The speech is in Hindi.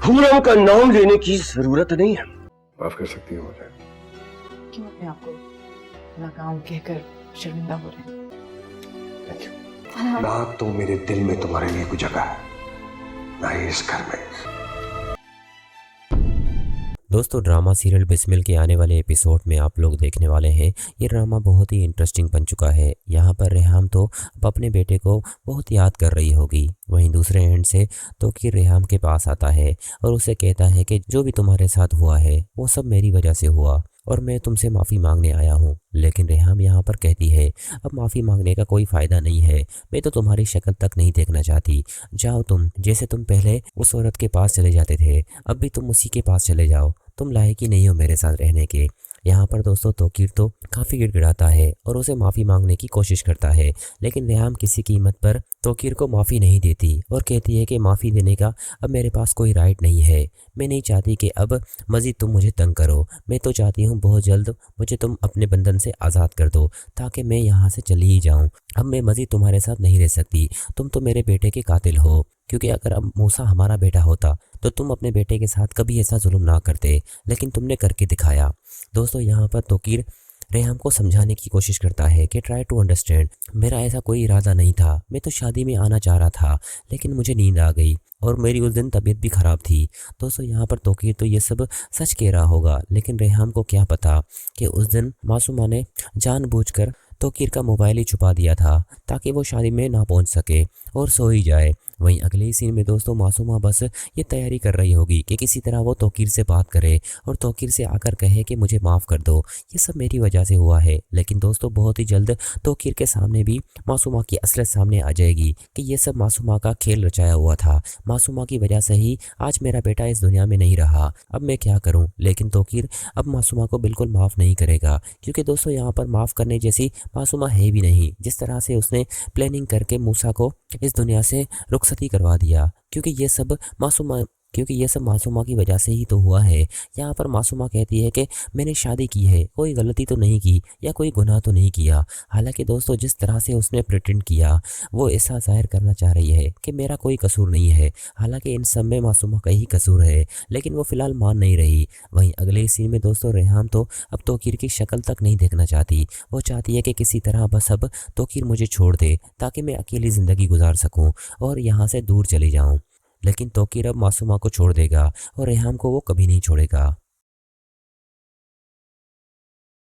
पूनम का नाम लेने की जरूरत नहीं है। माफ कर सकती हो मुझे? क्यों अपने आप को नाकाम कहकर शर्मिंदा हो रहे हैं? Thank you. ना तो मेरे दिल में तुम्हारे लिए कोई जगह है, ना ही इस घर में। दोस्तों, ड्रामा सीरियल बिस्मिल के आने वाले एपिसोड में आप लोग देखने वाले हैं। ये ड्रामा बहुत ही इंटरेस्टिंग बन चुका है। यहाँ पर रेहाम तो अब अपने बेटे को बहुत याद कर रही होगी। वहीं दूसरे एंड से तोकीर रेहाम के पास आता है और उसे कहता है कि जो भी तुम्हारे साथ हुआ है वो सब मेरी वजह से हुआ और मैं तुमसे माफ़ी मांगने आया हूँ। लेकिन रेहाम यहाँ पर कहती है अब माफ़ी मांगने का कोई फ़ायदा नहीं है, मैं तो तुम्हारी शक्ल तक नहीं देखना चाहती। जाओ तुम, जैसे तुम पहले उस औरत के पास चले जाते थे अब भी तुम उसी के पास चले जाओ, तुम लायक ही नहीं हो मेरे साथ रहने के। यहाँ पर दोस्तों तोकीर तो काफ़ी गिड़गिड़ाता है और उसे माफ़ी मांगने की कोशिश करता है, लेकिन रेहाम किसी कीमत पर तोकीर को माफ़ी नहीं देती और कहती है कि माफ़ी देने का अब मेरे पास कोई राइट नहीं है। मैं नहीं चाहती कि अब मज़ीद तुम मुझे तंग करो, मैं तो चाहती हूँ बहुत जल्द मुझे तुम अपने बंधन से आज़ाद कर दो ताकि मैं यहाँ से चली ही जाऊँ। अब मैं मज़ीद तुम्हारे साथ नहीं रह सकती, तुम तो मेरे बेटे के कातिल हो। क्योंकि अगर अब मूसा हमारा बेटा होता तो तुम अपने बेटे के साथ कभी ऐसा जुल्म ना करते, लेकिन तुमने करके दिखाया। दोस्तों, यहाँ पर तोकीर रेहाम को समझाने की कोशिश करता है कि ट्राई टू अंडरस्टैंड, मेरा ऐसा कोई इरादा नहीं था, मैं तो शादी में आना चाह रहा था लेकिन मुझे नींद आ गई और मेरी उस दिन तबीयत भी ख़राब थी। दोस्तों, यहाँ पर तोकीर तो ये सब सच कह रहा होगा, लेकिन रेहाम को क्या पता कि उस दिन मासूमा ने जानबूझकर तोकीर का मोबाइल ही छुपा दिया था ताकि वो शादी में ना पहुंच सके और सो ही जाए। वहीं अगले ही सीन में दोस्तों मासूमा बस ये तैयारी कर रही होगी कि किसी तरह वो तोकीर से बात करे और तोकीर से आकर कहे कि मुझे माफ़ कर दो, ये सब मेरी वजह से हुआ है। लेकिन दोस्तों बहुत ही जल्द तोकीर के सामने भी मासूमा की असलियत सामने आ जाएगी कि ये सब मासूमा का खेल रचाया हुआ था। मासूमा की वजह से ही आज मेरा बेटा इस दुनिया में नहीं रहा, अब मैं क्या करूँ। लेकिन तोकीर अब मासूमा को बिल्कुल माफ़ नहीं करेगा, क्योंकि दोस्तों यहाँ पर माफ़ करने जैसी मासूमा है भी नहीं। जिस तरह से उसने प्लानिंग करके मूसा को इस दुनिया से रुखसती करवा दिया, क्योंकि ये सब मासूमा की वजह से ही तो हुआ है। यहाँ पर मासूमा कहती है कि मैंने शादी की है, कोई गलती तो नहीं की या कोई गुनाह तो नहीं किया। हालांकि दोस्तों जिस तरह से उसने प्रिटेंड किया वो ऐसा जाहिर करना चाह रही है कि मेरा कोई कसूर नहीं है, हालांकि इन सब में मासूमा का ही कसूर है, लेकिन वो फिलहाल मान नहीं रही। वहीं अगले सीन में दोस्तों रेहाम तो अब तोकीर की शक्ल तक नहीं देखना चाहती। वो चाहती है कि किसी तरह बस अब तोकीर मुझे छोड़ दे ताकि मैं अकेली ज़िंदगी गुजार सकूँ और यहाँ से दूर चली जाऊँ। लेकिन तोकीर अब मासूमा को छोड़ देगा और रेहाम को वो कभी नहीं छोड़ेगा।